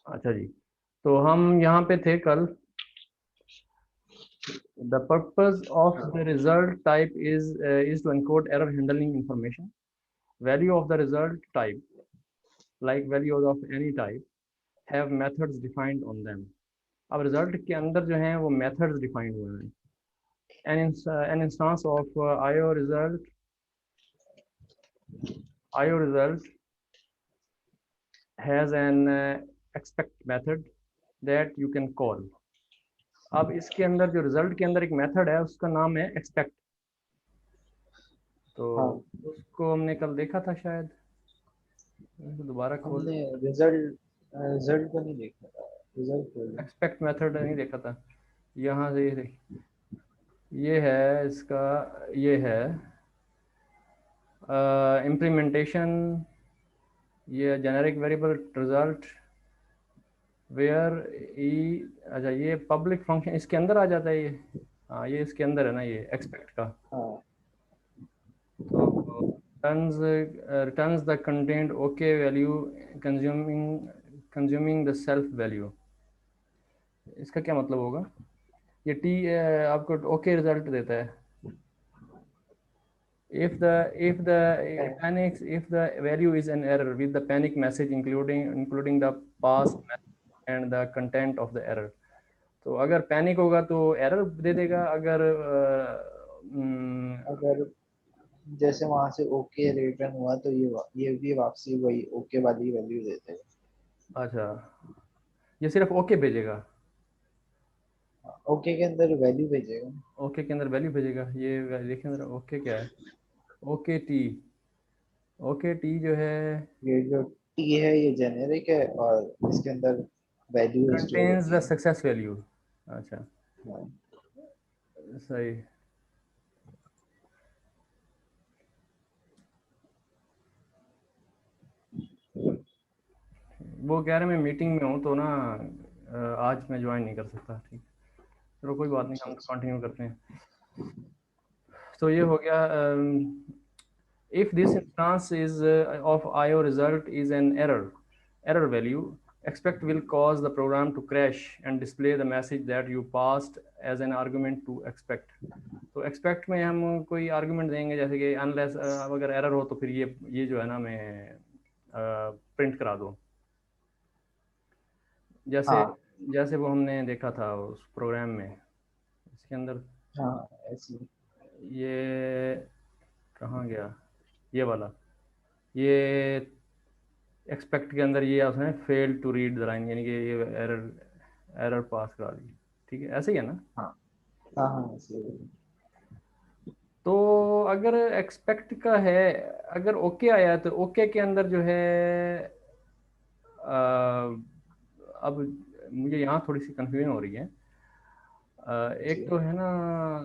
अच्छा जी, तो हम यहाँ पे थे कल। The purpose of हाँ the result type is to encode error handling information. Value of the result type, like values of any type, have methods defined on them. अब रिजल्ट के अंदर जो हैं वो मेथड्स डिफाइंड हुए हैं. An instance of IO result has an expect method that you can call. अब इसके अंदर जो रिजल्ट के अंदर एक मेथड है उसका नाम है एक्सपेक्ट. तो हाँ, उसको हमने कल देखा था शायद. दोबारा खोल. हमने रिजल्ट रिजल्ट को नहीं देखा था। रिजल्ट को एक्सपेक्ट मेथड नहीं देखा था. यहाँ से ये है इसका. ये है इम्प्लीमेंटेशन. ये जेनेरिक वेरिएबल रिजल्ट वेयर ई. अच्छा, ये पब्लिक फंक्शन इसके अंदर आ जाता है ये. हाँ, ये इसके अंदर है ना, ये एक्सपेक्ट का. हाँ तो returns the contained OK value consuming the self value. इसका क्या मतलब होगा? ये टी आपको ओके रिजल्ट देता है. If the panics if the value is an error with the panic message including the past message and the content of the error. तो अगर पैनिक होगा तो एरर दे देगा. अगर अगर जैसे वहां से ओके रिटर्न हुआ तो ये भी वापसी वही ओके वाली वैल्यू देते हैं। अच्छा, ये सिर्फ ओके भेजेगा. ओके के अंदर वैल्यू भेजेगा। ओके के अंदर वैल्यू भेजेगा. ये देखें जरा, ओके क्या है? Okay T. ओके टी जो है ये जो टी है ये जेनेरिक है और इसके अंदर वैल्यू स्टोर कंटेन्स होती द है। Success value. अच्छा, हाँ सही. वो कह रहे मैं मीटिंग में हूँ तो ना आज मैं ज्वाइन नहीं कर सकता. ठीक, चलो कोई बात नहीं, अच्छा हम अच्छा। कंटिन्यू करते हैं. तो ये हो गया. if this instance is of IO result is an error value, expect will cause the program to crash and display the message that you passed as an argument to expect. तो expect में हम कोई argument देंगे जैसे कि unless अगर error हो तो फिर ये जो है ना मैं प्रिंट करा दो. जैसे हाँ जैसे वो हमने देखा था उस प्रोग्राम में. इसके अंदर हाँ ऐसी। ये कहाँ गया? ये वाला. ये एक्सपेक्ट के अंदर ये उसने fail to read the line, यानी कि ये एरर एरर पास करा दी. ठीक है, ऐसे ही है ना. हाँ हाँ हाँ ऐसी। तो अगर एक्सपेक्ट का है, अगर ओके आया तो ओके के अंदर जो है अब मुझे यहाँ थोड़ी सी कंफ्यूजन हो रही है. एक जी तो है ना,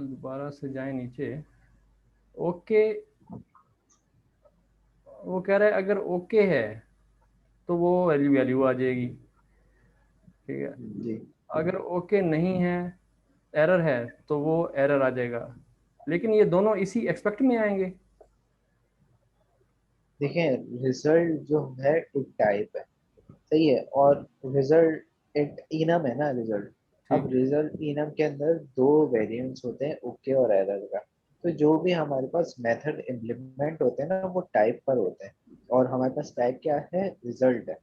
दोबारा से जाए नीचे. ओके, वो कह रहा है अगर ओके है तो वो वैल्यू वैल्यू आ जाएगी. ठीक है. जी। अगर ओके नहीं है, एरर है, तो वो एरर आ जाएगा. लेकिन ये दोनों इसी एक्सपेक्ट में आएंगे. देखें रिजल्ट जो है एक टाइप है, सही है, और रिजल्ट एक इनम है ना रिजल्ट। अब ठीक. रिजल्ट इनम के अंदर दो वेरिएंट्स होते हैं ओके और एरर का। तो जो भी हमारे पास मेथड इम्प्लीमेंट होते हैं ना वो टाइप पर होते हैं, और हमारे पास टाइप क्या है, रिजल्ट है।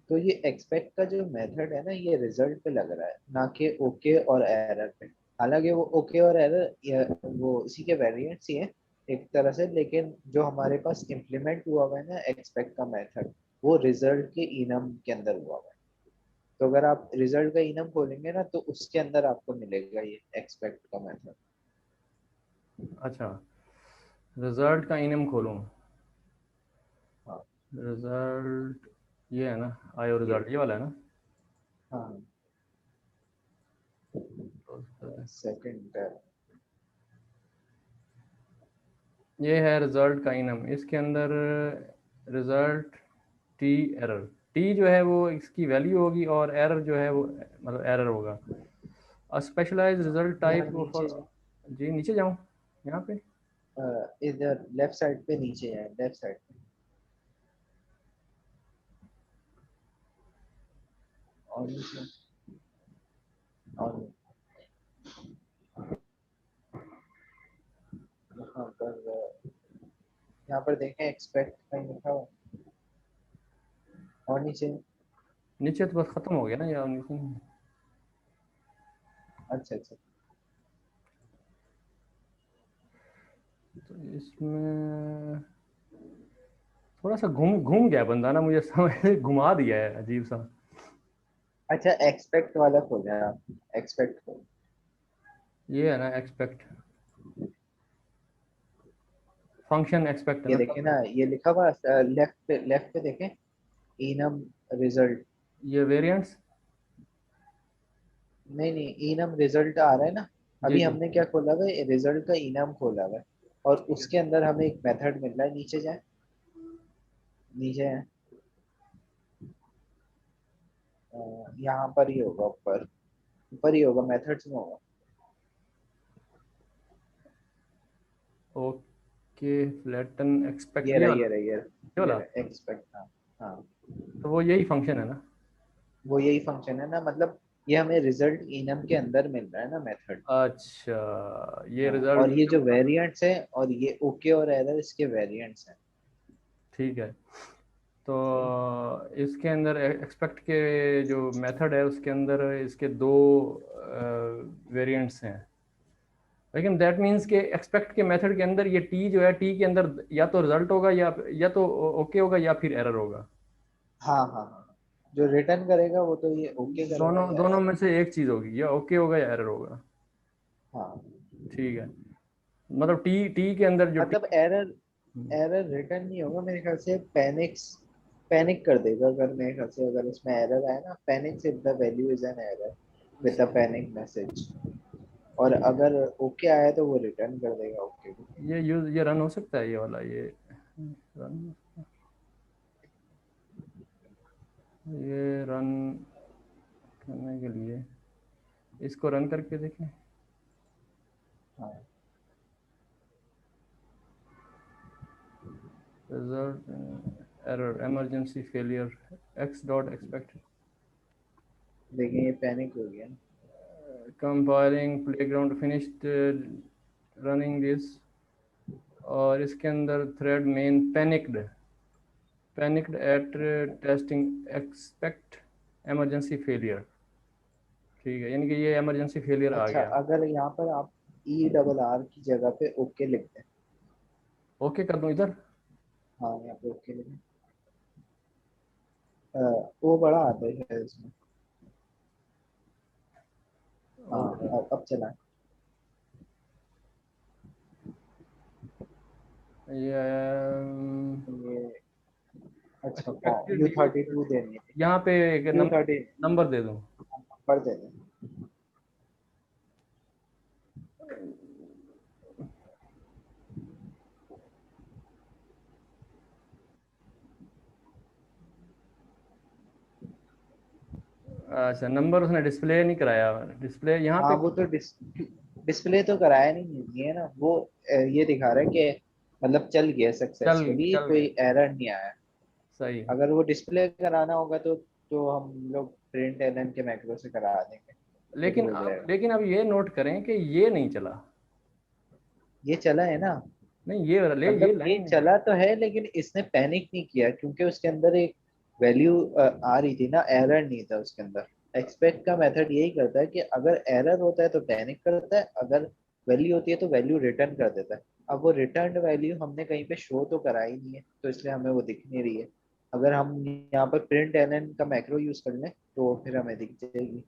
तो ये एक्सपेक्ट का जो मेथड है ना ये रिजल्ट पे लग रहा है ना कि ओके और एरर पे। हालांकि वो ओके और एरर वो इसी के वेरिएंट्स ही हैं एक तरह से, लेकिन जो हमारे पास इम्प्लीमेंट हुआ हुआ है ना एक्सपेक्ट का मेथड वो रिजल्ट के इनम के अंदर हुआ हुआ है। तो अगर आप रिजल्ट का इनम खोलेंगे ना तो उसके अंदर आपको मिलेगा ये एक्सपेक्ट का मेथड। अच्छा, रिजल्ट का इनम खोलूँ. हाँ रिजल्ट ये है ना, आयो ये। रिजल्ट ये वाला है ना. हाँ तो सेकंड। ये है रिजल्ट का इनम. इसके अंदर रिजल्ट टी एरर. टी जो है वो इसकी वैल्यू होगी और एरर जो है वो मतलब एरर होगा. स्पेशलाइज रिजल्ट यहाँ टाइप नीचे फॉर. जी नीचे जाऊँ यहाँ पे. इधर लेफ्ट साइड पे नीचे है, लेफ्ट साइड पे। और नीचे और यहाँ पर देखें एक्सपेक्ट कहीं लिखा हुआ और नीचे। नीचे तो बस खत्म हो गया ना यार, नीचे नहीं। अच्छा अच्छा तो इसमें थोड़ा सा घूम घूम गया बंदा ना, मुझे समझ घुमा दिया है अजीब सा। अच्छा एक्सपेक्ट वाला खोलें आप, एक्सपेक्ट खोल। ये है ना एक्सपेक्ट, फंक्शन एक्सपेक्ट है ये ना देखें ना, सब। ये लिखा हुआ लेफ्ट पे देखें, इनम रिजल्ट। ये वेरिएंट्स। नहीं नहीं, इनम रिजल्ट आ रहा है ना। जी अभी जी। हमने क्या खोला हुआ है, रिजल्ट का इनम खोला हुआ है, और उसके अंदर हमें एक मेथड मिल रहा है। नीचे जाए, नीचे है, यहाँ पर ही होगा, ऊपर ऊपर ही होगा, मेथड्स में होगा। ओके, फ्लैटन एक्सपेक्ट, ये ये रहा वाला, ये रहा ये ये रहा ये वाला। रहा एक्सपेक्ट। हाँ हाँ, तो वो यही फंक्शन है ना। वो यही फंक्शन है ना, मतलब ये हमें रिजल्ट इनम के अंदर मिल रहा है ना, मेथड। अच्छा, ये हाँ, रिजल्ट और ये जो जो बता। वेरिएंट्स है, और ये ओके और एरर इसके वेरिएंट्स हैं। ठीक है। तो सही। इसके अंदर एक्सपेक्ट के जो मेथड है उसके अंदर इसके दो वेरिएंट्स हैं, लेकिन दैट मीन्स कि एक्सपेक्ट के मेथड के अंदर ये टी जो है, टी के अंदर या तो रिजल्ट होगा या तो ओके होगा या फिर एरर होगा। हाँ हाँ हाँ, जो रिटर्न करेगा वो तो ये ओके करेगा दोनों या दोनों एरर। में से एक चीज़ होगी, या ओके होगा या एरर होगा। हाँ, ठीक है। मतलब टी टी के अंदर जो टी। मतलब एरर, एरर रिटर्न नहीं होगा मेरे ख्याल से, पैनिक्स, पैनिक कर देगा अगर, मेरे ख्याल से अगर इसमें एरर आए ना, panic if the value is an error with the panic message. और अगर ओके आया तो वो रिटर्न कर देगा ओके को। ये रन हो सकता है, ये वाला, ये रन, ये रन करने के लिए इसको रन करके देखें। हाँ, result error emergency failure X dot expect देखिए ये पैनिक हो गया। Compiling playground finished running this. और इसके अंदर thread main panicked at testing expect emergency failure. ठीक है, यानी कि ये इमरजेंसी फेलियर आ अच्छा, गया। अगर यहाँ पर आप ई डबल आर की जगह पे ओके लिख दें। ओके कर दूं इधर। हाँ, यहाँ पे ओके लिखें। वो बड़ा आता है शायद इसमें। हाँ, ओके। अब चला। ये ये अच्छा, एक्सपेक्टेड यू ड्यू, 32 देनी है। यहाँ पे एक यू 30 नंबर दे दूं। नंबर दे दें। अच्छा, नंबर उसने डिस्प्ले नहीं कराया, डिस्प्ले यहाँ हाँ, पे। वो तो डिस्प्ले तो कराया नहीं है ना वो। ये दिखा रहा है कि मतलब चल गया चल सक्सेसफुली, चल कोई गया। एरर नहीं आया। सही है। अगर वो डिस्प्ले कराना होगा तो हम लोग प्रिंट एलन के मैक्रो से करा देंगे, तो फिर लेकिन हो अब जाएगा। लेकिन अब ये नोट करें कि ये नहीं चला। ये चला है ना, नहीं, ये मतलब ये लाइन नहीं। चला तो है, लेकिन इसने पैनिक नहीं किया क्योंकि उसके अंदर एक वैल्यू आ रही थी ना, एरर नहीं था उसके अंदर। एक्सपेक्ट का मेथड यही करता है कि अगर एरर होता है तो पैनिक करता है, अगर वैल्यू होती है तो वैल्यू रिटर्न कर देता है। अब वो रिटर्न वैल्यू हमने कहीं पे शो तो करा ही नहीं है, तो इसलिए हमें वो दिख नहीं रही है। अगर हम यहाँ पर प्रिंट एलन का मैक्रो यूज कर लें तो फिर हमें दिख जाएगी।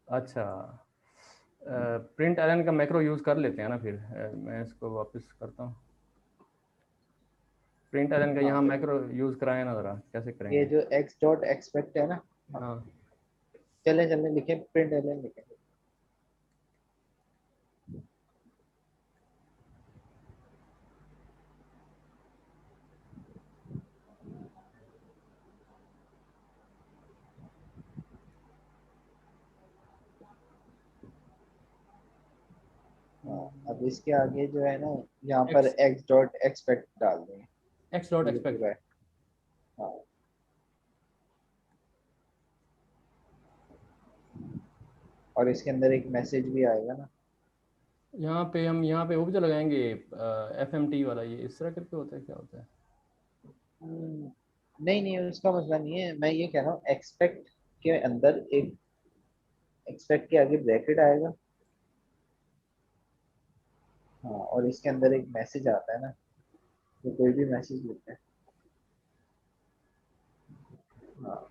अच्छा, प्रिंट एलन का मैक्रो यूज़ कर लेते हैं ना फिर। मैं इसको वापस करता हूँ। प्रिंट एलन का यहाँ हाँ, मैक्रो यूज़ कराए ना, ज़रा कैसे ये करेंगे। जो एक्स डॉट एक्सपेक्ट है ना, हाँ, हाँ। चले चले लिखे प्रिंट एलन लिखे। हाँ, अब इसके आगे जो है ना, यहाँ पर एक्स एक्स डॉट एक्सपेक्ट डाल देंगे। एक्स डॉट तो ये एक्सपेक्ट। पूरा है। हाँ, और इसके अंदर एक मैसेज भी आएगा ना। यहाँ पे वो भी तो लगाएंगे FMT वाला, ये इस तरह करके होता है, क्या होता है? नहीं नहीं, उसका मसला नहीं है, मैं ये कह रहा हूँ एक्सपेक्ट के अंदर एक, एक्सपेक्ट के आगे ब्रैकेट आएगा। हाँ, और इसके अंदर एक मैसेज आता है ना, तो कोई भी मैसेज लिखते हैं। हाँ,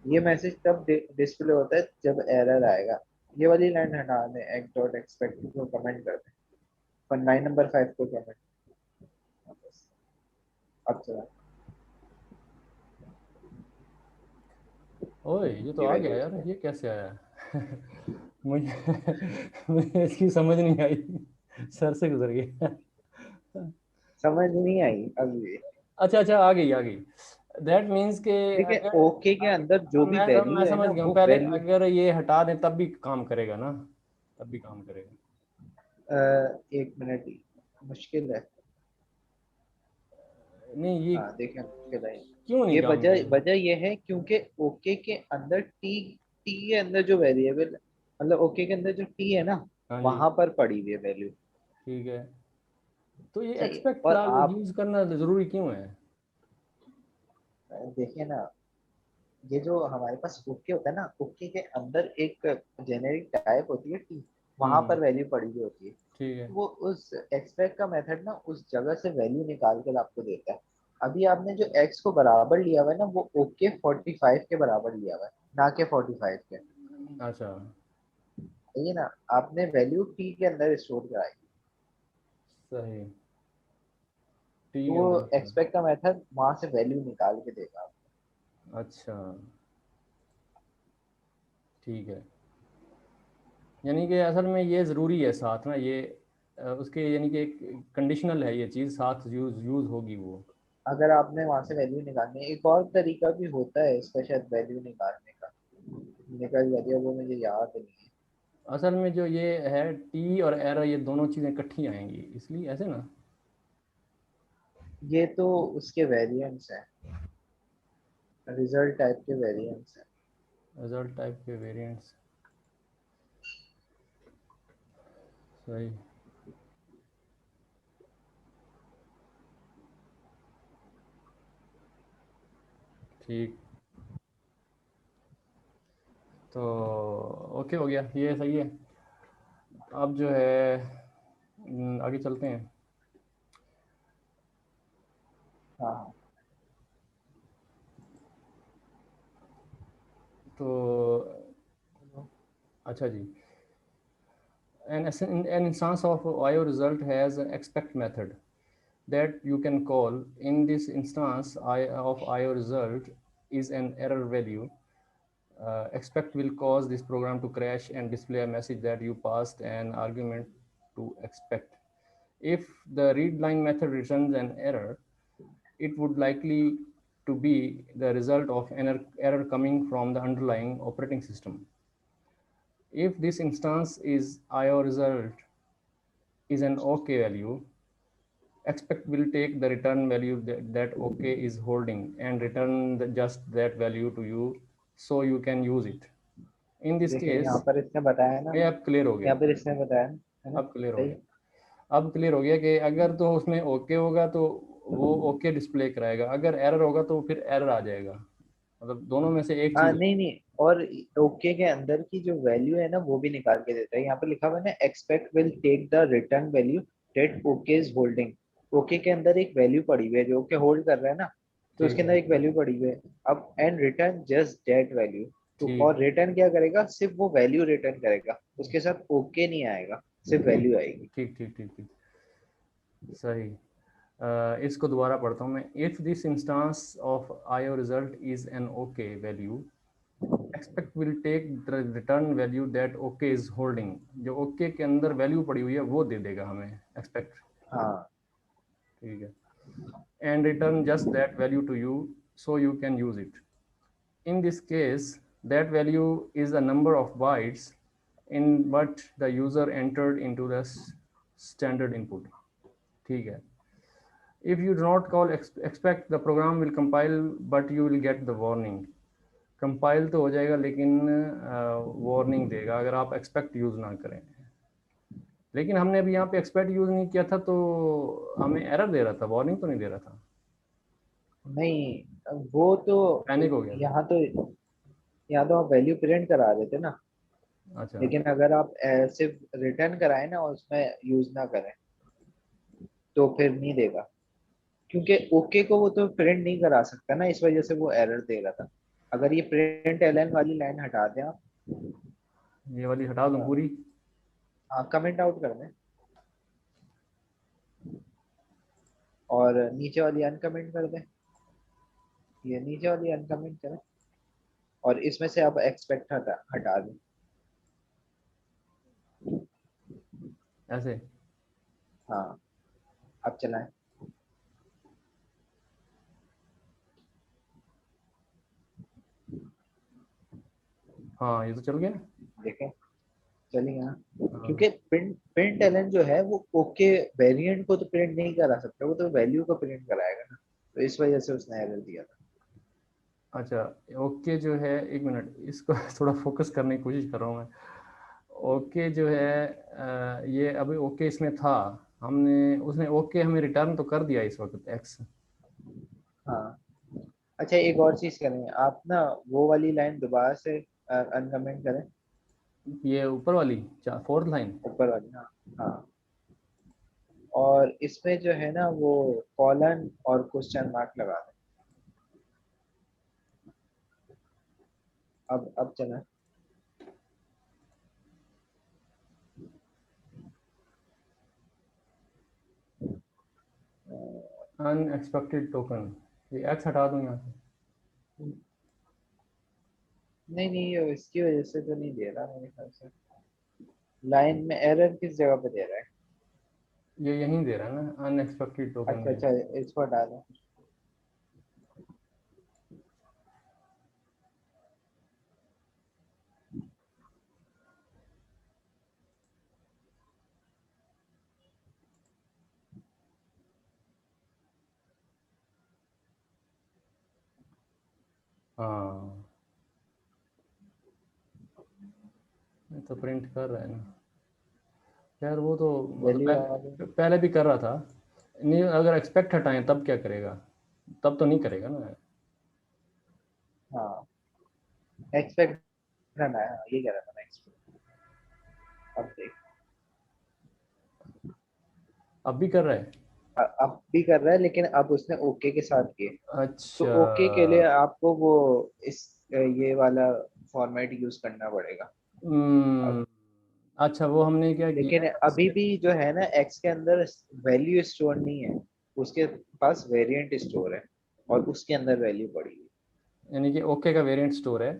ये मैसेज तब डिस्प्ले होता है जब एरर आएगा। ये वाली लाइन हटा दें, एक्ट डॉट एक्सपेक्ट को कमेंट कर दें, पर लाइन नंबर 5 को कमेंट। अब चला, ओए ये तो ये आ वैल्यू गया यार, उसमें ये कैसे आया? मुझे मुझे इसकी समझ नहीं आई, सर से गुजर गया। समझ नहीं आई अभी। अच्छा अच्छा, आ गई। दैट मीन्स के देखिए अगर ओके के अंदर जो भी मैं वैल्यू है समझ ना गया हूँ, वो पहले वैल्यू, अगर ये हटा दें तब भी काम करेगा ना, तब भी काम करेगा। एक मिनट, मुश्किल है। नहीं ये हाँ देखिए मुश्किल है। क्यों नहीं ये काम वजह करेगा? वजह ये है क्योंकि ओके के अंदर टी, टी के अंदर जो वेरिएबल, मतलब ओके के अंदर जो टी है ना, हाँ जी, वहां पर पड़ी हुई है वैल्यू। ठीक है। तो ये सही है। एक्सपेक्ट और क्लास आप यूज करना जरूरी क्यों है? देखिए ना, ये जो हमारे पास ओके होता है ना, ओके के अंदर एक जेनेरिक टाइप होती है टी, वहां हम्म, पर वैल्यू पड़ी हुई होती है। ठीक है। वो उस एक्सपेक्ट का मेथड ना उस जगह से वैल्यू निकाल कर आपको देता है। अभी आपने जो एक्स को बराबर लिया हुआ है ना, वो ओके 45 के बराबर लिया हुआ है, ना के 45 के। अच्छा, ये ना, आपने वैल्यू टी के अंदर स्टोर कराई, सही। टी तो के वो अंदर से। एक्सपेक्ट का मेथड वहां से वैल्यू निकाल के देगा आपको। अच्छा, ठीक है। यानी कि असल में ये ज़रूरी है साथ ना, ये उसके यानी कि कंडीशनल है, ये चीज़ साथ यूज़ होगी वो। अगर आपने वहां से वैल्यू निकालनी है, एक और तरीका भी होता है इसका शायद वैल्यू निकालने का, निकल जाती है वो, मुझे याद नहीं है। असल में जो ये है टी और एरर, ये दोनों चीज़ें इकट्ठी आएंगी, इसलिए ऐसे ना। ये तो उसके वेरिएंट्स हैं, रिजल्ट टाइप के वेरिएंट्स हैं। रिजल्ट टाइप के वेरिएंट्स, सही। ठीक, तो ओके हो गया, ये सही है। अब जो है आगे चलते हैं। हाँ हाँ। तो अच्छा जी, an instance of IO result has an expect method that you can call. In this instance of IO result is an error value. Expect will cause this program to crash and display a message that you passed an argument to expect. If the read line method returns an error, it would likely to be the result of an error coming from the underlying operating system. If this instance is IO result is an OK value, expect will take the return value that OK is holding and return just that value to you so you can use it. In this देखिए यहाँ case, पर इसने बताया ना, ये अब clear हो गया। यहाँ पर इसने बताया ना, है ना, अब क्लियर हो सही गया। है। अब क्लियर हो गया कि अगर तो उसमें ओके होगा तो वो ओके डिस्प्ले कराएगा, अगर एरर होगा तो फिर एरर आ जाएगा, मतलब दोनों में से एक हाँ चीज। नहीं नहीं, और ओके के अंदर की जो वैल्यू है ना वो भी निकाल के देता है। यहाँ पे लिखा हुआ है ना, expect will take the return value that okay is holding. Okay के अंदर एक वैल्यू पड़ी हुई है जो ओके होल्ड कर रहा है ना, तो ठीक उसके है, अंदर एक वैल्यू पड़ी हुई है। अब and return just that value, तो ठीक, और रिटर्न क्या करेगा, सिर्फ वो वैल्यू रिटर्न करेगा, उसके साथ ओके नहीं आएगा, सिर्फ ठीक, वैल्यू आएगी। ठीक, ठीक, ठीक, ठीक, सही। इसको दोबारा पढ़ता हूँ मैं। If this instance of io result is an okay value, expect will take the return value that okay is holding. जो ओके के अंदर वैल्यू पड़ी हुई है वो दे देगा हमें एक्सपेक्ट, हाँ ठीक है, and return just that value to you so you can use it. In this case, that value is the number of bytes in what the user entered into the standard input, ठीक है। If you do not call expect, the program will compile but you will get the warning, compile तो हो जाएगा लेकिन warning देगा अगर आप expect use ना करें। लेकिन हमने अभी यहाँ पे एक्सपेक्ट यूज़ नहीं किया था तो हमें एरर दे रहा था, वार्निंग तो नहीं दे रहा था। नहीं, वो तो पैनिक हो गया था। यहाँ तो यहाँ तो आप वैल्यू प्रिंट करा देते ना। अच्छा। लेकिन अगर आप सिर्फ रिटर्न कराए ना और उसमें यूज ना करें तो फिर नहीं देगा, क्योंकि ओके को वो तो प्रिंट नहीं करा सकता ना, इस वजह से वो एरर दे रहा था। अगर ये प्रिंट एलन वाली लाइन हटा दें आप, ये वाली हटा दूँ पूरी? हाँ कमेंट आउट कर दें और नीचे वाली अनकमेंट कर दें, ये नीचे वाली अनकमेंट करें और इसमें से आप एक्सपेक्ट हटा हटा दें। ऐसे? हाँ, अब चलाएं। हाँ ये तो चल गया। देखें, चलिए। हाँ, हाँ। क्योंकि प्रिंट प्रिंट एलन जो है वो ओके वेरिएंट को तो प्रिंट नहीं करा सकता, वो तो वैल्यू को प्रिंट कराएगा ना, तो इस वजह से उसने एरर दिया था। अच्छा। ओके जो है, एक मिनट इसको थोड़ा फोकस करने की कोशिश कर रहा हूँ मैं। ओके जो है ये अभी ओके इसमें था, हमने उसने ओके हमें रिटर्न तो कर दिया इस वक्त एक्स। हाँ, अच्छा एक और चीज करें आप ना, वो वाली लाइन दोबारा से अनकमेंट करें, ये ऊपर वाली फोर्थ लाइन। ऊपर वाली। हाँ हाँ, और इसमें जो है ना वो कॉलन और क्वेश्चन मार्क लगा दें। अब चला। अनएक्सपेक्टेड टोकन, ये एक्स हटा दूँ यहाँ से? नहीं नहीं, ये इसकी वजह से तो नहीं दे रहा मेरे ख्याल से। लाइन में एरर किस जगह पे दे रहा है? ये यहीं दे रहा है ना, अनएक्सपेक्टेड टोकन अच्छा में। अच्छा, इसको हटा दें। हाँ ये तो प्रिंट कर रहा है ना। यार वो तो मतलब वैल्यू आ गई। पहले भी कर रहा था। नहीं, अगर एक्सपेक्ट हटाएं तब क्या करेगा? तब तो नहीं करेगा ना। हाँ, एक्सपेक्ट करना है, हाँ, ये कह रहा था मैं एक्सपेक्ट। अब देख, अब भी कर रहा है? अब भी कर रहा है लेकिन अब उसने ओके के साथ किए। तो अच्छा। ओके के लिए आपको वो इस ये वाला फॉर्मेट यूज करना पड़ेगा। अब हम्म, अच्छा वो हमने क्या लेकिन किया अभी इसके? भी जो है ना एक्स के अंदर वैल्यू स्टोर नहीं है, उसके पास वेरिएंट स्टोर है और उसके अंदर वैल्यू पड़ी है। यानी कि ओके का वेरिएंट स्टोर है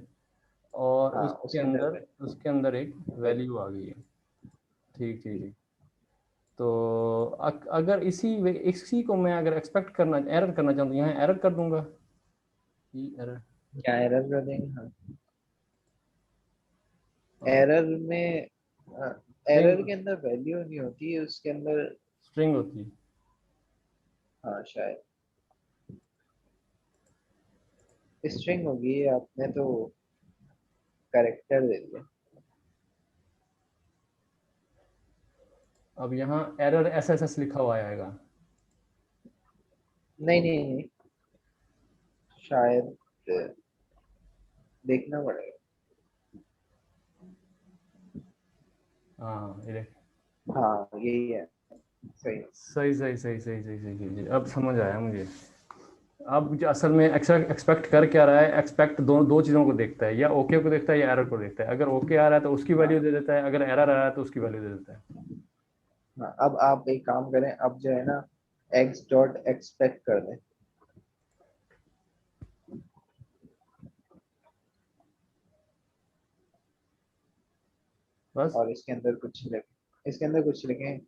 और हाँ, उसके उसके अंदर अंदर उसके अंदर एक वैल्यू आ गई है। ठीक ठीक ठीक। तो अगर इसी को मैं अगर एक्सपेक्ट करना एरर करना चाहूँ तो यहाँ एरर कर दूंगा। ई एरर। क्या एरर कर देंगे? हाँ, हाँ। एरर में एरर स्ट्रिंग। के अंदर वैल्यू नहीं होती है, उसके अंदर। स्ट्रिंग होती है। हाँ शायद स्ट्रिंग होगी, आपने तो करेक्टर दे दिया। अब यहाँ एरर एस एस एस लिखा हुआ आएगा। नहीं नहीं नहीं, शायद देखना पड़ेगा। हाँ ये देख। हाँ यही है, सही। सही सही सही सही सही सही सही, अब समझ आया मुझे। अब जो असल में एक्सपेक्ट कर क्या रहा है, एक्सपेक्ट दो दो चीज़ों को देखता है, या ओके को देखता है या एरर को देखता है। अगर ओके आ रहा है तो उसकी वैल्यू हाँ दे देता है, अगर एरर आ रहा है तो उसकी वैल्यू दे देता है। हाँ, अब आप एक काम करें, अब जो है ना एक्स डॉट एक्सपेक्ट कर दें। बस। और इसके अंदर कुछ लिखें।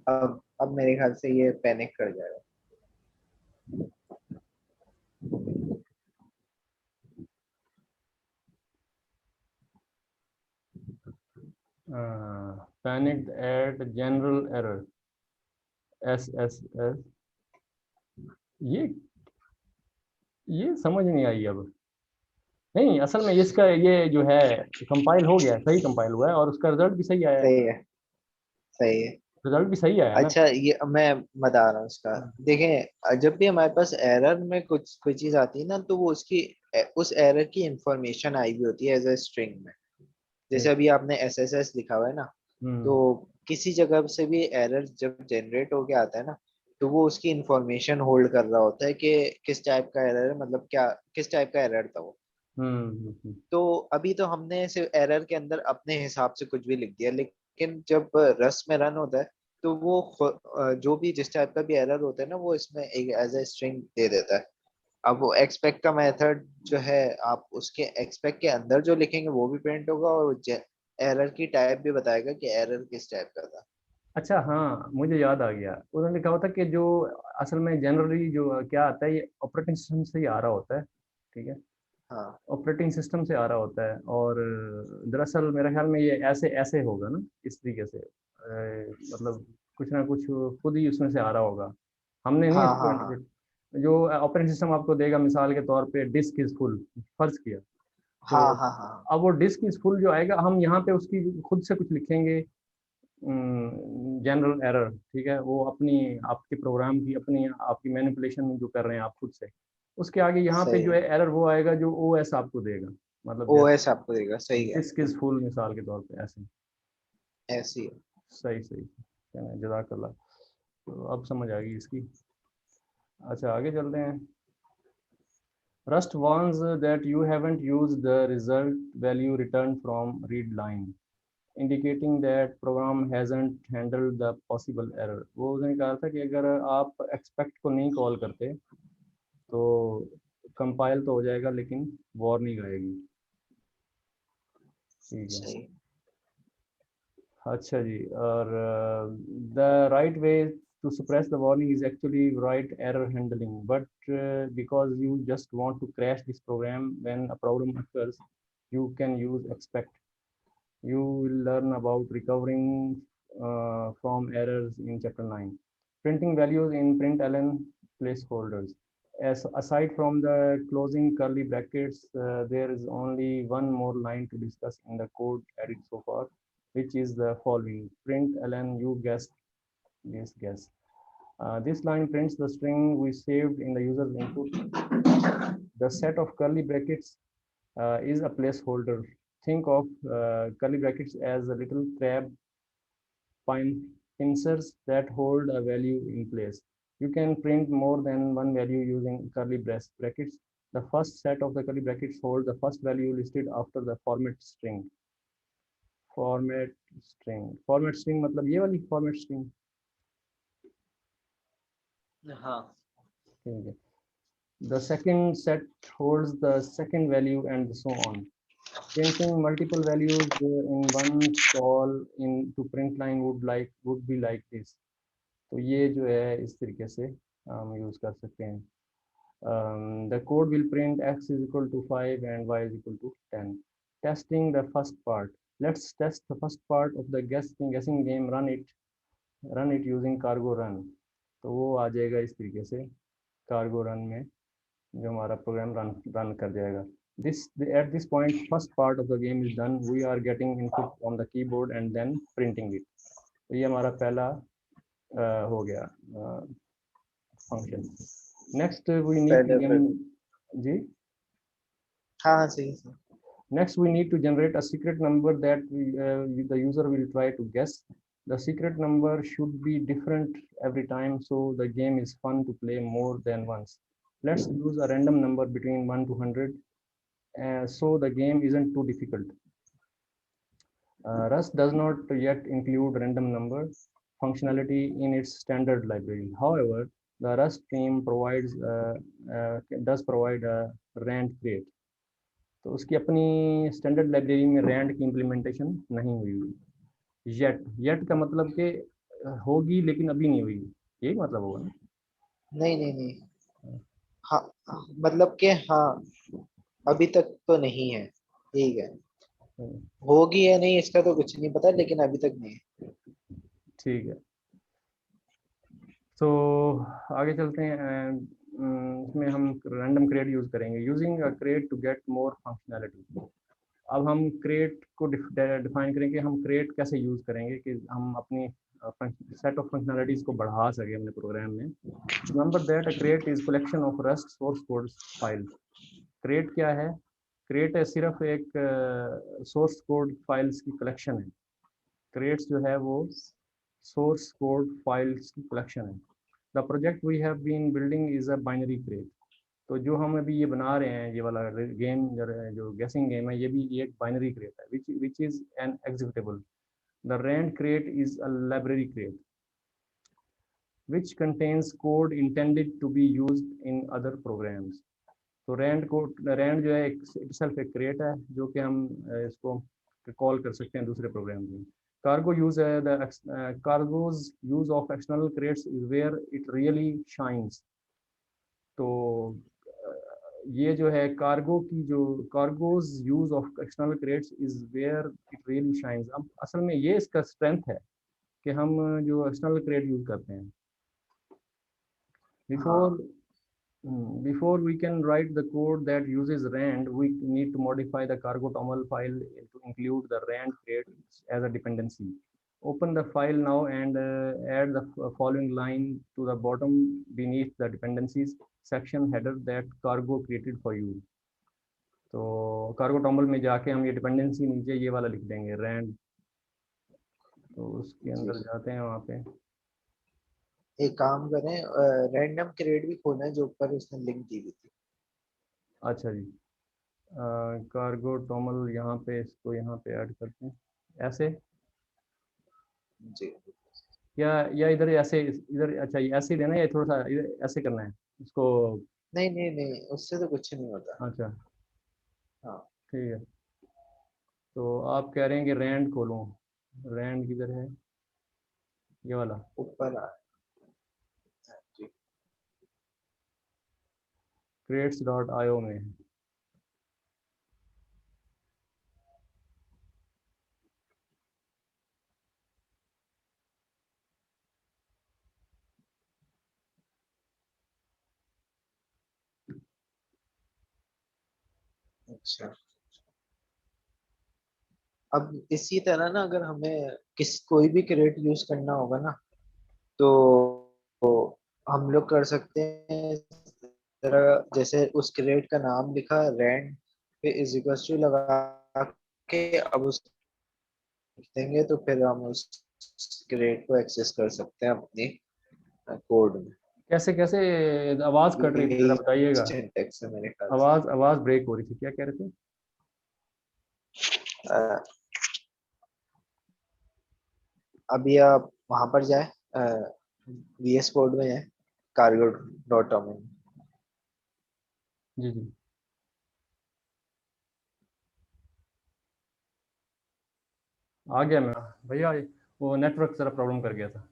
अब मेरे ख्याल से ये पैनिक कर जाएगा। Panicked at general error, SSS। ये समझ नहीं आई अब। नहीं, असल में इसका ये जो है कंपाइल हो गया, सही कंपाइल हुआ है और उसका रिजल्ट भी सही आया है। सही है, सही है। रिजल्ट भी सही आया ना। अच्छा, ये मैं बता रहा हूँ उसका। देखें, जब भी हमारे पास एरर में कुछ कोई चीज आती है ना, तो वो उसकी उस एरर की इंफॉर्मेशन आई हुई होती है एज ए स्ट्रिंग में। जैसे ठीक। अभी आपने एसएसएस लिखा हुआ है ना, तो हम्म। किसी जगह से भी एरर जब जनरेट होके आता है ना, तो वो उसकी इंफॉर्मेशन होल्ड कर रहा होता है कि किस टाइप का एरर है, मतलब क्या किस टाइप का एरर था वो। तो अभी तो हमने सिर्फ एरर के अंदर अपने हिसाब से कुछ भी लिख दिया, लेकिन जब रस में रन होता है तो वो जो भी जिस टाइप का भी एरर होता है ना, वो इसमें एक एज ए स्ट्रिंग दे देता है। अब वो एक्सपेक्ट का मेथड जो है, आप उसके एक्सपेक्ट के अंदर जो लिखेंगे वो भी प्रिंट होगा, और एरर की टाइप भी बताएगा कि एरर किस टाइप का था। अच्छा, हाँ, मुझे याद आ गया। उन्होंने लिखा होता कि जो असल में जनरली जो क्या आता है, ये ऑपरेटिंग सिस्टम से ही आ रहा होता है। ठीक है, हाँ, ऑपरेटिंग सिस्टम से आ रहा होता है। और दरअसल मेरे ख्याल में ये ऐसे ऐसे होगा ना, इस तरीके से, मतलब कुछ ना कुछ खुद ही उसमें से आ रहा होगा। हमने नहीं हाँ, इसको हाँ, हाँ, इंटरप्रेट। जो ऑपरेटिंग सिस्टम आपको देगा, मिसाल के तौर पे डिस्क इज फुल, फर्ज किया, तो हाँ, हाँ, हाँ। अब वो डिस्क इज फुल जो आएगा, हम यहाँ पे उसकी खुद से कुछ लिखेंगे, जनरल एरर। ठीक है, वो अपनी आपके प्रोग्राम की अपनी आपकी मैनिपुलेशन जो कर रहे हैं आप खुद से, उसके आगे यहाँ पे सही जो है। है एरर वो आएगा जो ओएस आपको देगा। मतलब ओएस जैसे आपको देगा, सही है। डिस्क इज फुल मिसाल के तौर पे ऐसे। ऐसी है। सही सही कहना, जज़ाकल्लाह। तो अब समझ आ गई इसकी। अच्छा, आगे चलते हैं। Rust warns that you haven't used the result value returned from read line, indicating that program hasn't handled the possible error। वो उसने कहा था कि अगर आप एक्सपेक्ट को नहीं कॉल करते तो कंपाइल तो हो जाएगा लेकिन वार्निंग आएगी। ठीक है। सही। अच्छा जी, और the right way to suppress the warning is actually right error handling, but because you just want to crash this program when a problem occurs, you can use expect. You will learn about recovering from errors in chapter 9. Printing values in println placeholders. As aside from the closing curly brackets, there is only one more line to discuss in the code edit so far, which is the following: println, you guessed this guess. This line prints the string we saved in the user's input. The set of curly brackets is a placeholder. Think of curly brackets as a little crab pincers that hold a value in place. You can print more than one value using curly brackets. The first set of the curly brackets hold the first value listed after the format string. Format string. Format string मतलब ये वाली format string। हाँ, ठीक है। The second set holds the second value and so on. Printing multiple values in one call into print line would be like this. तो ये जो है इस तरीके से हम यूज़ कर सकते हैं। The code will print x is equal to 5 and y is equal to 10. Testing the first part. Let's test the first part of the guessing game. Run it using cargo run. तो वो आ जाएगा इस तरीके से, cargo run में जो हमारा program run कर जाएगा। At this point, first part of the game is done. We are getting input on the keyboard and then printing it. तो ये हमारा पहला हो गया फंक्शन। नेक्स्ट वी नीड पहले टू फिर। जी हाँ, हाँ, सही सही। Next, we need to generate a secret number that the user will try to guess. The secret number should be different every time, so the game is fun to play more than once. Let's use a random number between 1 to 100, so the game isn't too difficult. Rust does not yet include random number functionality in its standard library. However, the Rust team does provide a rand crate. तो उसकी अपनी standard library में Rand की implementation नहीं हुई हुई। Yet का मतलब कि होगी लेकिन अभी नहीं हुई, यही मतलब होगा ना। नहीं, नहीं, नहीं। हाँ, मतलब कि हाँ, अभी तक तो नहीं है। ठीक है। होगी या नहीं इसका तो कुछ नहीं पता, लेकिन अभी तक नहीं है। ठीक है। तो आगे चलते हैं। इसमें हम रैंडम क्रिएट यूज़ करेंगे, using a crate to get more functionality. अब हम क्रिएट को डिफाइन करेंगे, हम क्रिएट कैसे यूज़ करेंगे कि हम अपनी सेट ऑफ फंक्शनैलिटीज़ को बढ़ा सकें अपने प्रोग्राम में। Remember that a crate is collection of Rust source code files. Crate क्या है? क्रिएट सिर्फ एक सोर्स कोड फाइल्स की कलेक्शन है। क्रिएट्स जो है वो सोर्स कोड फाइल्स की कलेक्शन है। The project we have been building is a binary crate. तो जो हम अभी ये बना रहे हैं, ये वाला गेम जो गेसिंग गेम है, ये भी एक बाइनरी क्रिएट है, which is an executable. The rand crate is a library crate which contains code intended to be used in other programs. तो रैंड जो है सेल्फ एक क्रिएट है जो कि हम इसको कॉल कर सकते हैं दूसरे प्रोग्राम में। कार्गो यूज है, the cargo's use of external crates is where it really shines. तो ये जो है कार्गो की जो cargo's use of external crates is where it really shines. अब असल में ये इसका स्ट्रेंथ है कि हम जो एक्सटर्नल क्रिएट यूज करते हैं। बिफोर हाँ Before we can write the code that uses rand, we need to modify the cargo toml file to include the rand create as a dependency. Open the file now and add the following line to the bottom beneath the dependencies section header that cargo created for you. तो cargo टॉम्बल में जाके हम ये dependency नीचे ये वाला लिख देंगे रैंड। तो उसके जी अंदर जी। जाते हैं वहाँ पे। एक काम करें, रैंडम क्रिएट भी खोलना है जो ऊपर उसने लिंक दी हुई थी। अच्छा जी, कार्गो टॉमल यहाँ पे, इसको यहाँ पे ऐड करते हैं ऐसे, जी। या इधर ऐसे इधर, अच्छा ये ऐसे ही लेना है या थोड़ा सा इधर ऐसे करना है इसको? नहीं नहीं नहीं, उससे तो कुछ नहीं होता। अच्छा हाँ। ठीक है। तो आप कह रहे हैं कि रैंड खोलूँ, रैंड किधर है? ये वाला ऊपर आ। जी। क्रिएट्स डॉट आईओ में है। अच्छा, अब इसी तरह ना अगर हमें कोई भी क्रेडिट यूज करना होगा ना, तो, हम लोग कर सकते हैं इस तरह, जैसे उस क्रेडिट का नाम लिखा रैंड पे इज इक्वल टू लगा के, अब उस लिख देंगे तो फिर हम उस क्रेडिट को एक्सेस कर सकते हैं अपनी कोड में। कैसे कैसे? आवाज़ कट रही थी, ज़रा यही बताइएगा। सिंटेक्स है मेरे ख्याल से। आवाज़ आवाज़ ब्रेक हो रही थी, क्या कह रहे थे? अ, अभी आप वहां पर जाए, वीएस कोड में है, कार्गो डॉट कॉम। जी जी, आ गया मैं भैया। वो नेटवर्क ज़रा प्रॉब्लम कर गया था।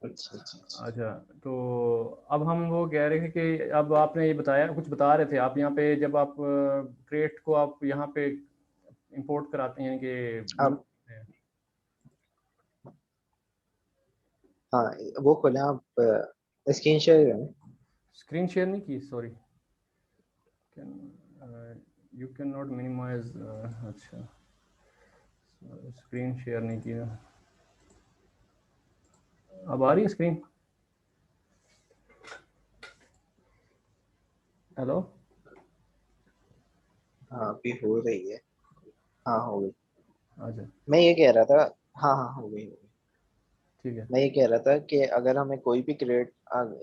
अच्छा अच्छा अच्छा। अच्छा, तो अब हम वो कह रहे हैं कि अब आपने ये बताया, कुछ बता रहे थे आप यहाँ पे, जब आप क्रिएट को आप यहाँ पे इंपोर्ट कराते हैं कि यूज अब हाँ, वो खोले आप, स्क्रीन शेयर करें। स्क्रीन शेयर नहीं की, sorry. Can you can not minimize, अच्छा स्क्रीन शेयर नहीं किया। अब आ रही है स्क्रीन? हेलो? हाँ अभी हो रही है। हाँ हो गई। अच्छा मैं ये कह रहा था, हाँ हाँ हो गई हो गई। ठीक है। मैं ये कह रहा था कि अगर हमें कोई भी क्रेट,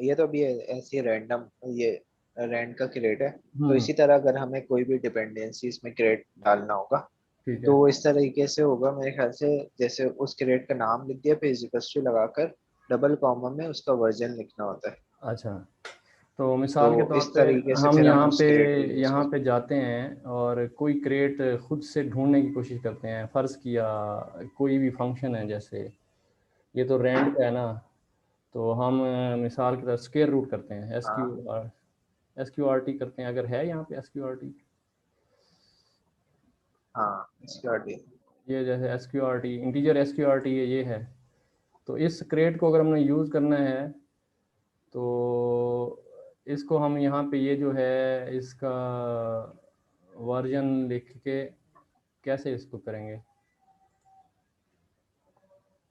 ये तो अभी ऐसे रैंडम, ये रैंड का क्रेट है, तो हम्म, इसी तरह अगर हमें कोई भी डिपेंडेंसी इसमें क्रेट डालना होगा, ठीक तो है। वो इस तरीके से होगा मेरे ख्याल से, जैसे उस क्रेट का नाम लिख दिया, फिर इक्वल्स टू लगाकर डबल कॉमा में उसका वर्जन लिखना होता है। अच्छा, तो तो मिसाल के तौर इस पे तरीके से हम फिर हम यहाँ उस पे क्रेट को यूज यहाँ कर। पे जाते हैं और कोई क्रिएट खुद से ढूंढने की कोशिश करते हैं। फ़र्ज़ किया कोई भी फंक्शन है, जैसे ये तो रैंड का है ना, तो हम मिसाल की तरह स्क्वायर रूट करते हैं, हाँ एस क्यू आर टी करते हैं, अगर है यहाँ पे एस क्यू आर टी। हाँ सिक्योरिटी। ये जैसे एसक्यूआरटी, इंटीजर एसक्यूआरटी ये है। तो इस क्रेट को अगर हमने यूज़ करना है तो इसको हम यहाँ पे ये जो है इसका वर्जन लिख के कैसे इसको करेंगे?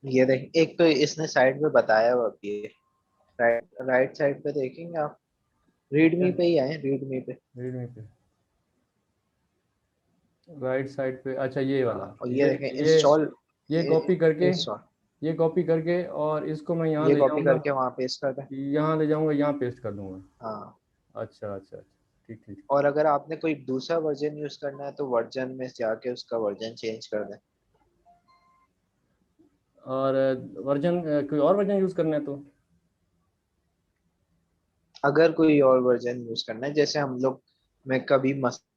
ये देख, एक तो इसने साइड पे बताया हुआ भी है, राइट राइट साइड पे देखेंगे आप, क्या? रीडमी पे ही आए, रीडमी पे। रीडमी पे राइट साइड पे, अच्छा ये वाला, हाँ, और ये देखें ये इंस्टॉल, ये कॉपी करके, इंस्टॉल, ये कॉपी करके और इसको मैं यहाँ ये ले कॉपी जाऊँगा, करके वहाँ पेस्ट कर दें। यहाँ ले जाऊँगा, यहाँ पेस्ट कर दूँगा। हाँ, अच्छा अच्छा अच्छा, ठीक ठीक। और अगर आपने कोई दूसरा वर्जन यूज करना है तो वर्जन में जाके उसका वर्जन चेंज कर दें। और वर्जन, कोई और वर्जन यूज़ करना है तो? अगर कोई और वर्जन यूज करना है, जैसे हम लोग में कभी मसला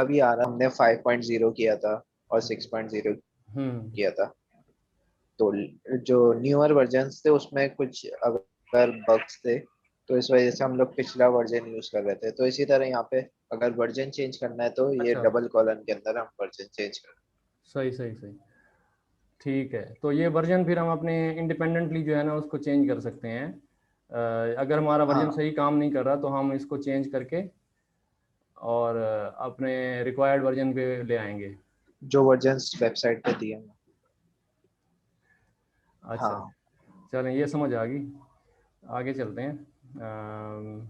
भी आ रहा, हमने 5.0 किया था और 6.0 हम्म। किया था, तो जो न्यूअर वर्जन्स थे उसमें कुछ अगर बग्स थे, तो इस वजह से हम लोग पिछला वर्जन यूज कर रहे थे। तो इसी तरह यहाँ पे अगर वर्जन चेंज करना है तो ये अच्छा, डबल कॉलन के अंदर हम वर्जन चेंज कर। सही सही सही, ठीक है। तो ये वर्जन फिर हम अपने इंडिपेंडेंटली जो है ना उसको चेंज कर सकते हैं। अगर हमारा वर्जन हाँ, सही काम नहीं कर रहा तो हम इसको चेंज करके और अपने रिक्वायर्ड वर्जन पे ले आएंगे। जो वर्जन्स वेबसाइट पे दिए हैं। अच्छा, हाँ चलें ये समझ आ गई, आगे चलते हैं। अम,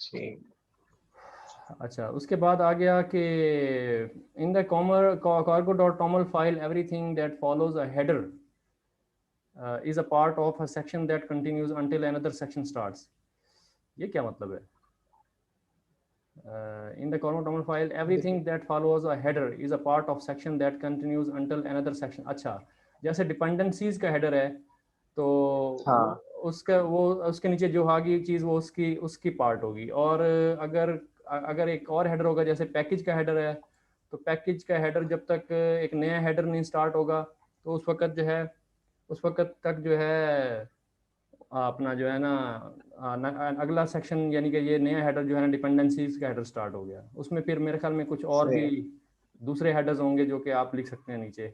ठीक। अच्छा, उसके बाद आ गया कि in the comer cargo dot toml file everything that follows a header is a part of a section that continues until another section starts। ये क्या मतलब है? In the corner file everything that follows a header is a part of section that continues until another section। अच्छा, जैसे dependencies का header है तो वो हाँ उसका वो उसके नीचे जो आगे चीज़ वो उसकी उसकी पार्ट होगी। और अगर अगर एक और हेडर होगा जैसे पैकेज का हेडर है, तो पैकेज का हेडर जब तक एक नया हेडर नहीं स्टार्ट होगा तो उस वक्त जो है, उस वक्त तक जो है अपना जो है ना अगला सेक्शन, यानी कि ये नया हेडर जो है ना डिपेंडेंसीज का हेडर स्टार्ट हो गया, उसमें फिर मेरे ख्याल में कुछ और भी सही। दूसरे हेडर्स होंगे जो कि आप लिख सकते हैं नीचे। हाँ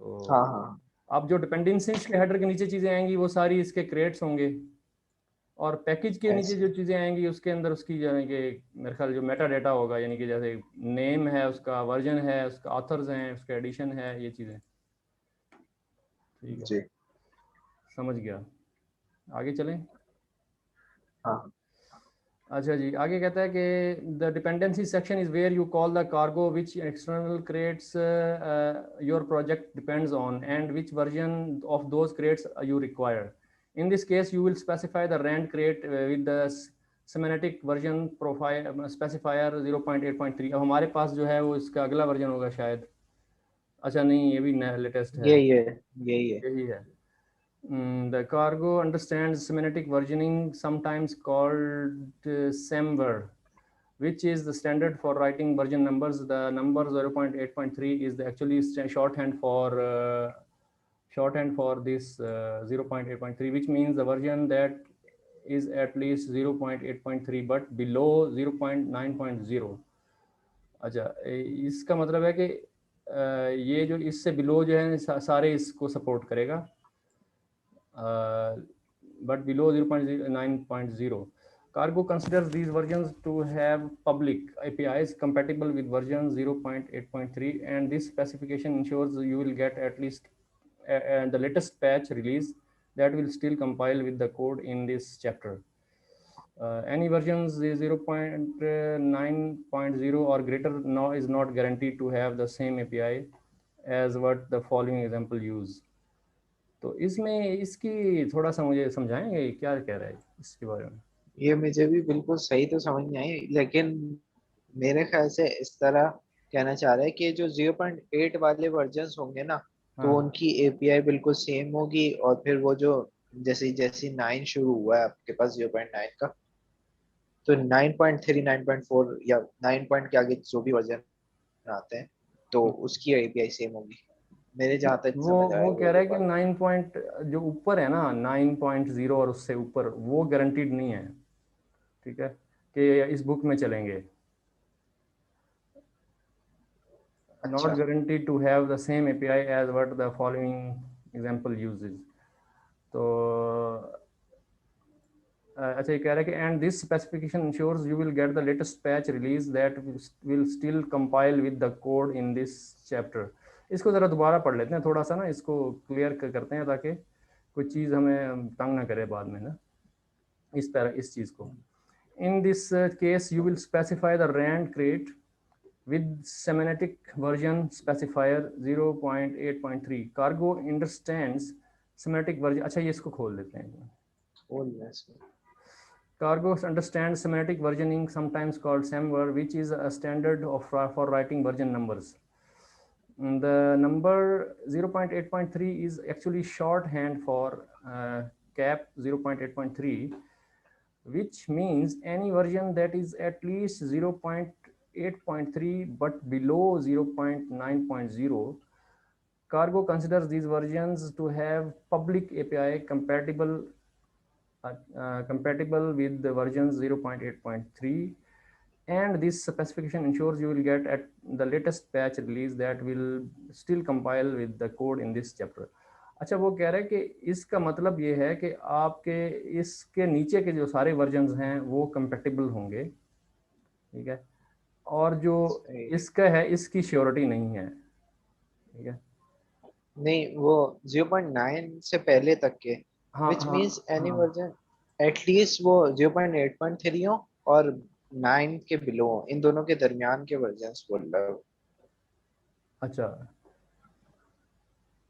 तो हाँ अब जो डिपेंडेंसीज के हेडर के नीचे चीज़ें आएंगी वो सारी इसके क्रेट्स होंगे, और पैकेज के नीचे ऐसे। जो चीज़ें आएंगी उसके अंदर उसकी यानी कि मेरे ख्याल जो मेटा डेटा होगा, यानी कि जैसे नेम है उसका, वर्जन है उसका, ऑथर्स हैं उसका, एडिशन है, ये चीज़ें। ठीक है, जी। समझ गया, आगे चलें। हाँ अच्छा जी, आगे कहता है कि the dependency section is where you call the cargo which external crates your project depends on and which version of those crates you require. In this case you will specify the rand crate with the semantic version profile specifier 0.8.3। अब हमारे पास जो है वो इसका अगला version होगा शायद। अच्छा नहीं, ये भी लेटेस्ट है, यही है, यही है। यही है। The cargo understands semantic versioning, sometimes called SEMVer, which is the standard for writing version numbers. The number 0.8.3 is the actually shorthand for this 0.8.3, which means the version that is at least 0.8.3 but below 0.9.0। अच्छा, इसका मतलब है कि ये जो इससे below जो है सारे इसको सपोर्ट करेगा, but below 0.9.0। Cargo considers these versions to have public APIs compatible with version 0.8.3, and this specification ensures you will get at least the latest patch release that will still compile with the code in this chapter. Any versions 0.9.0 or greater now is not guaranteed to have the same API as what the following example use। तो इसमें इसकी थोड़ा सा मुझे समझाएंगे क्या कह रहा है इसके बारे में? ये मुझे भी बिल्कुल सही तो समझ नहीं आई, लेकिन मेरे ख्याल से इस तरह कहना चाह रहा है कि जो 0.8 वाले वर्जन्स होंगे ना, तो हाँ, उनकी एपीआई बिल्कुल सेम होगी, और फिर वो जो जैसे जैसे 9 शुरू हुआ है आपके पास 0.9 का, तो 9.3 9.4 या 9 पॉइंट के आगे जो भी वर्जन आते हैं तो उसकी एपीआई सेम होगी, मेरे जहाँ तक समझ आया वो वो कह रहा ये है कि बात। 9 पॉइंट जो ऊपर है ना 9.0 और उससे ऊपर वो गारंटीड नहीं है। ठीक है, कि इस बुक में चलेंगे। Not अच्छा guaranteed to have the same API as what the following example uses. तो अच्छा, ये कह रहा है कि and this specification ensures you will get the latest patch release that will still compile with the code in this chapter. इसको ज़रा दोबारा पढ़ लेते हैं थोड़ा सा ना, इसको क्लियर करते हैं ताकि कोई चीज़ हमें तंग ना करे बाद में ना, इस चीज़ को। In this case you will specify the rand crate with semantic version specifier 0.8.3 cargo understands semantic version। अच्छा, ये इसको खोल देते हैं। बोल रहे हैं इसमें। Cargo understands semantic versioning, sometimes called SEMVer, which is a standard for writing version numbers. The number 0.8.3 is actually shorthand for cap 0.8.3, which means any version that is at least 0.8.3 but below 0.9.0. Cargo considers these versions to have public API compatible with the versions 0.8.3, and this specification ensures you will get at the latest patch release that will still compile with the code in this chapter। अच्छा, वो कह रहा है कि इसका मतलब ये है कि आपके इसके नीचे के जो सारे वर्जन्स हैं वो कंपेटिबल होंगे, ठीक है, और जो सही। इसका है इसकी श्योरिटी नहीं है, ठीक है। नहीं वो 0.9 से पहले तक के, हाँ which हाँ means any हाँ। version at least वो 0.8.3 हो और 9 के बिलो हो, इन दोनों के दरमियान के वर्जन्स बोल रहा हूँ। अच्छा,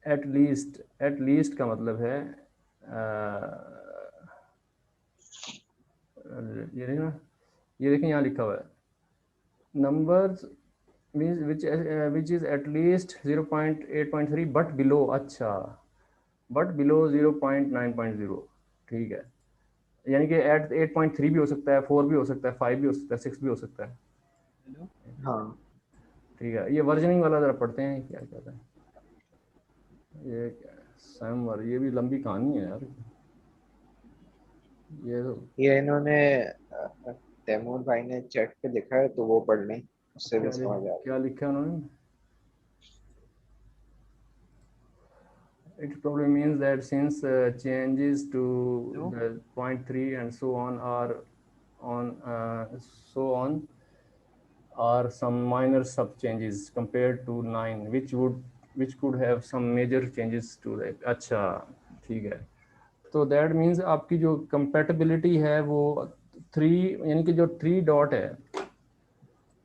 एट लीस्ट का मतलब है ये देखना, ये देखें यहाँ लिखा हुआ है numbers which is at least 0.8.3 but below. अच्छा, बट बिलो 0.9.0, ठीक है, यानी कि एट 8.3 भी हो सकता है, 4 भी हो सकता है, 5 भी हो सकता है, 6 भी हो सकता है। हाँ ठीक है, ये वर्जनिंग वाला जरा पढ़ते हैं क्या कहता है ये। सैमवर, ये भी लंबी कहानी है यार ये तो। ये इन्होंने तैमूर भाई ने चैट पे लिखा है तो वो पढ़ लें, उससे भी समझ आ क्या लिखा है उन्होंने? It probably means that since changes to जाएगा। the point 3 and so on are some minor sub changes compared to 9, which could have some major changes to the। अच्छा, ठीक है, तो दैट मीन्स आपकी जो कंपेटेबिलिटी है वो 3, यानी कि जो 3 डॉट है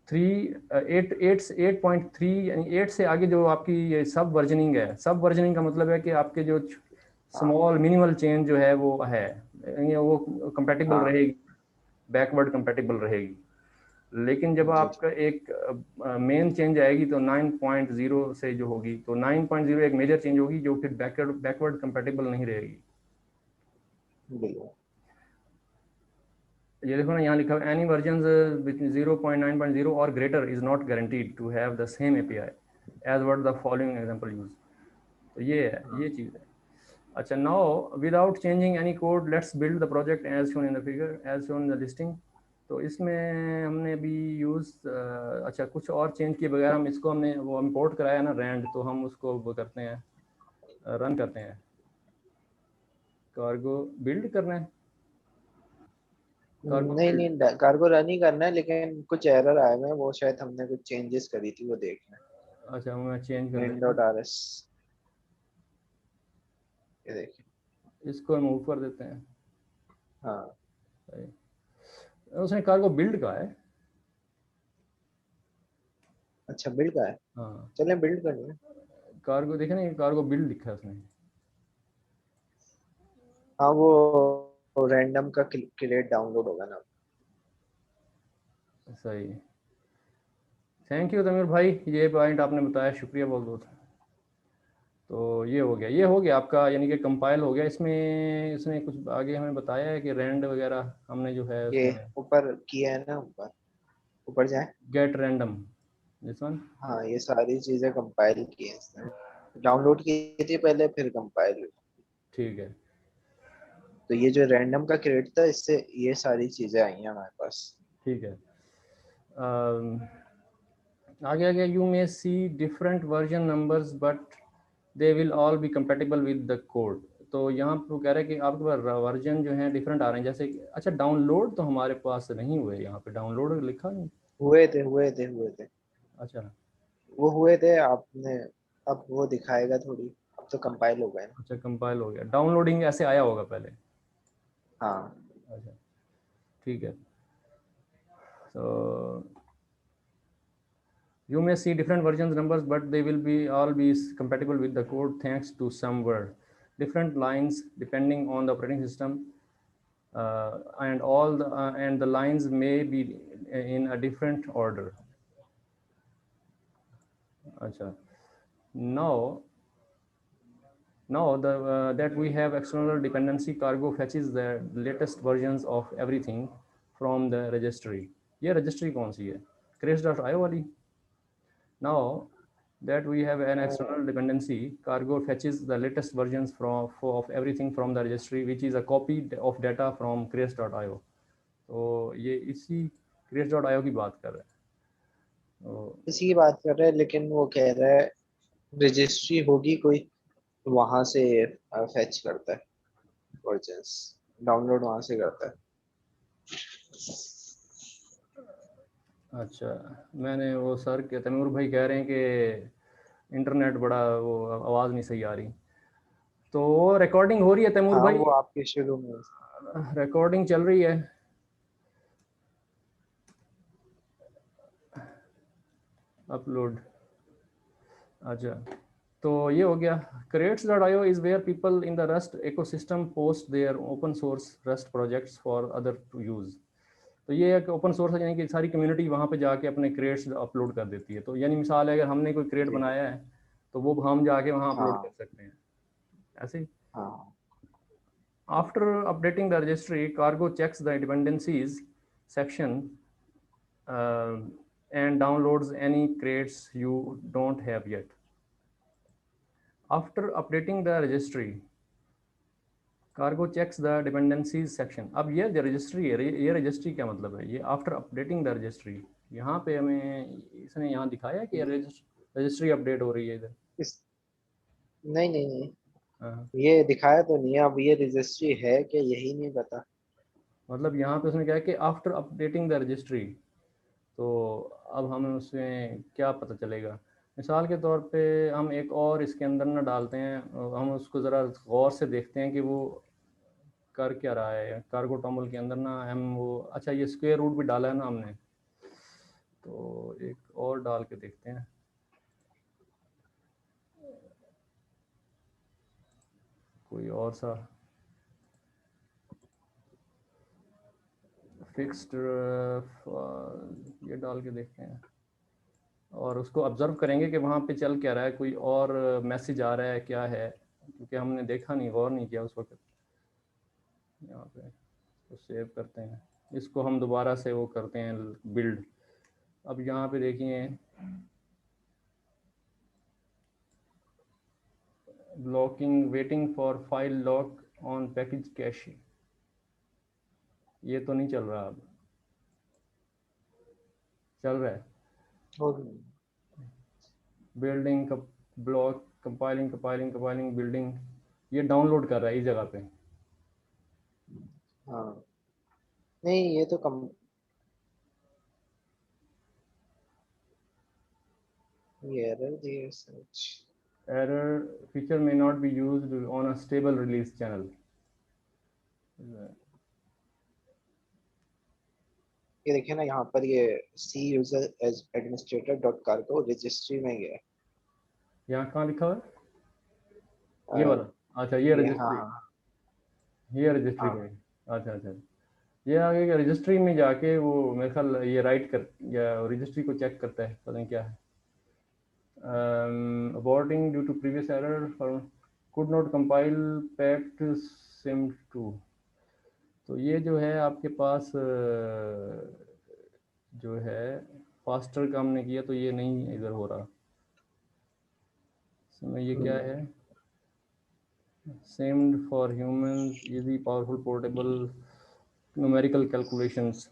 8.3, यानी 8 से आगे जो आपकी ये सब वर्जनिंग है, सब वर्जनिंग का मतलब है कि आपके जो हाँ स्मॉल मिनिमल चेंज जो है वो है, यानी वो कंपेटिबल हाँ रहेगी, बैकवर्ड कंपेटिबल रहेगी। लेकिन जब जी आपका एक मेन चेंज आएगी तो 9.0 से जो होगी, तो 9.0 एक मेजर चेंज होगी जो फिर बैकवर्ड कंपेटिबल नहीं रहेगी। बिल्कुल। ये देखो ना, यहाँ लिखा है एनी वर्जन 0.9.0 और greater is not guaranteed to have the same API as what the following example use. तो ये है, ये चीज़ है। अच्छा, now without changing any code let's build the project as shown in the figure as shown in the listing. तो इसमें हमने अभी यूज़ अच्छा कुछ और चेंज किए बगैर हम इसको हमने वो इम्पोर्ट कराया ना रैंड, तो हम उसको वो करते हैं, रन करते हैं। कार्गो बिल्ड करना है, कार्गो नहीं बिल्ड। नहीं कार्गो रन ही करना है, लेकिन कुछ एरर आए हुए हैं, वो शायद हमने कुछ चेंजेस करी थी, वो देखना अच्छा, मैं चेंज कर है। देता हूँ, in.rs ये देखिए। इसको मूव कर देते हैं। हाँ सही। उसने कार्गो बिल्ड का है। अच्छा बिल्ड का है, हाँ, चलें बिल्ड कर लें। कार्गो देखे ना, कार्गो बिल्ड लिखा है उसने। हाँ वो रैंडम का क्रिएट डाउनलोड होगा ना। सही, थैंक यू तमीर भाई, ये पॉइंट आपने बताया, शुक्रिया बहुत बहुत। तो ये हो गया, ये हो गया आपका, यानी कि कंपाइल हो गया। इसमें इसने कुछ आगे हमें बताया है कि रैंड वगैरह हमने जो है ये उसमें ऊपर किया है ना, ऊपर ऊपर जाए। Gate random this one. हाँ ये सारी चीजें कंपाइल की हैं इसने, डाउनलोड की थी पहले फिर कंपाइल हुई। ठीक है, तो ये जो रैंडम का क्रिएट था, इससे ये सारी चीजें आई हैं हमारे पास। ठीक है। आगे आगे you may see different version numbers but they will all be compatible with the code. तो यहाँ पर कह रहे हैं कि आपके पास वर्जन जो है डिफरेंट आ रहे हैं, जैसे अच्छा डाउनलोड तो हमारे पास नहीं हुए, यहाँ पे डाउनलोड लिखा नहीं। हुए थे। अच्छा वो हुए थे आपने, अब वो दिखाएगा थोड़ी, अब तो कंपाइल हो गए ना। अच्छा कंपाइल हो गया, डाउनलोडिंग ऐसे आया होगा पहले। हाँ। अच्छा ठीक है। तो you may see different versions numbers but they will be all be compatible with the code thanks to some word different lines depending on the operating system, and the lines may be in a different order. Acha. now that we have external dependency, cargo fetches the latest versions of everything from the registry. ये registry कौन सी है? crash.io वाली? Now that we have an external dependency, cargo fetches the latest versions of everything from the registry, which is a copy of data from crash.io. तो ये इसी crash.io की बात कर रहे हैं। तो इसी की बात कर रहे हैं, लेकिन वो कह रहा है रजिस्ट्री होगी कोई, वहां से फेच करता है वर्जन्स, डाउनलोड वहां से करता है। अच्छा, मैंने वो सर के तैमूर भाई कह रहे हैं कि इंटरनेट बड़ा वो आवाज़ नहीं सही आ रही। तो रिकॉर्डिंग हो रही है तैमूर हाँ, भाई? वो आपके शुरू में। रिकॉर्डिंग चल रही है। अपलोड। अच्छा, तो ये हो गया। crates.io is where people in the Rust ecosystem post their open source Rust projects for other to use। तो ये एक ओपन सोर्स है, यानी कि सारी कम्युनिटी वहाँ पे जाके अपने क्रेट्स अपलोड कर देती है। तो यानी मिसाल है, अगर हमने कोई क्रेट जी। बनाया है तो वो हम जाके वहाँ अपलोड कर हाँ सकते हैं ऐसे ही। हाँ। After updating the registry, Cargo checks the dependencies section, uh, and downloads any crates you don't have yet. After updating the registry, Cargo checks the dependencies section। अब ये जो रजिस्ट्री है, ये रजिस्ट्री क्या मतलब है? ये आफ्टर अपडेटिंग द रजिस्ट्री, यहाँ पे हमें इसने यहाँ दिखाया कि रजिस्ट्री अपडेट हो रही है इधर। इस नहीं नहीं नहीं, हाँ, ये दिखाया तो नहीं है। अब ये रजिस्ट्री है क्या, यही नहीं पता। मतलब यहाँ पे उसने कहा कि आफ्टर अपडेटिंग द रजिस्ट्री। तो अब हमें उसमें क्या पता चलेगा? मिसाल के तौर पे हम एक और इसके अंदर ना डालते हैं, हम उसको ज़रा गौर से देखते हैं कि वो कर क्या रहा है। कार्गो टॉमल के अंदर ना हम वो, अच्छा ये स्क्वायर रूट भी डाला है ना हमने, तो एक और डाल के देखते हैं कोई और सा फिक्स्ड, ये डाल के देखते हैं और उसको ऑब्जर्व करेंगे कि वहाँ पे चल क्या रहा है, कोई और मैसेज आ रहा है क्या है, क्योंकि हमने देखा नहीं, गौर नहीं किया उस वक्त। यहाँ पे इसको सेव करते हैं, इसको हम दोबारा से वो करते हैं बिल्ड। अब यहाँ पे देखिए blocking waiting for file lock on package cash, ये तो नहीं चल रहा। अब चल रहा है होगी। Building block compiling compiling compiling building, ये डाउनलोड कर रहा है इस जगह पे। हाँ, नहीं ये तो कम, ये एरर दिए सच। Error feature may not be used on a stable release channel। ये देखिए ना, यहाँ पर ये C user as administrator dot cargo registry में गया यहाँ कहाँ लिखा हुआ है? ये है। वाला? अच्छा ये ये हाँ रजिस्ट्री, हाँ ये रजिस्ट्री हाँ। में। अच्छा अच्छा, ये आगे रजिस्ट्री में जाके वो मेरे ख्याल ये राइट कर या रजिस्ट्री को चेक करता है, पता नहीं क्या है। Aborting due to previous error could not compile pact sim two. तो ये जो है आपके पास जो है फास्टर का हमने किया तो ये नहीं इधर हो रहा। इसमें ये क्या हम्म, है? सेम्ड for humans, easy, powerful, portable, numerical calculations.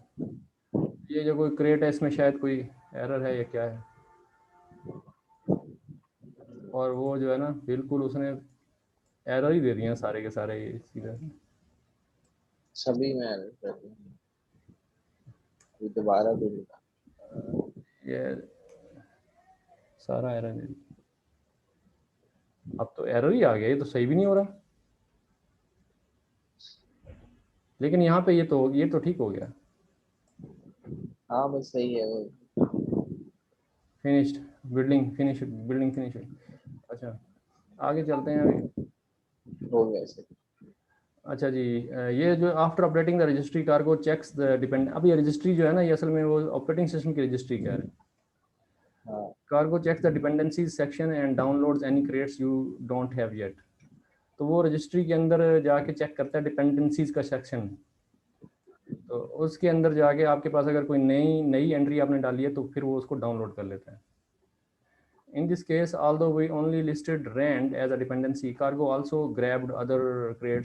ये जो कोई क्रिएट है इसमें शायद कोई एरर है या क्या है। और वो जो है ना बिल्कुल उसने एरर ही दे दिए हैं सारे के सारे ये सीधा। सभी में error रहती है। ये दोबारा भी लिखा। ये सारा एरर है। अब तो एरर ही आ गया, ये तो सही भी नहीं हो रहा। लेकिन यहाँ पे ये तो ठीक हो गया। हाँ बस सही है वो। Finished building, finish building finish. अच्छा आगे चलते हैं अभी। हो गया सही। अच्छा जी, ये जो after updating the registry cargo checks the depend, अब ये रजिस्ट्री जो है ना ये असल में वो ऑपरेटिंग सिस्टम की रजिस्ट्री कह रहे हैं। हाँ cargo checks the dependencies section and downloads any crates you don't have yet. तो वो रजिस्ट्री के अंदर जाके चेक करता है डिपेंडेंसीज का सेक्शन। तो उसके अंदर जाके आपके पास अगर कोई नई नई एंट्री आपने डाली है तो फिर वो उसको डाउनलोड कर लेता है। In this case, although we only listed rand as a dependency, cargo also grabbed other crates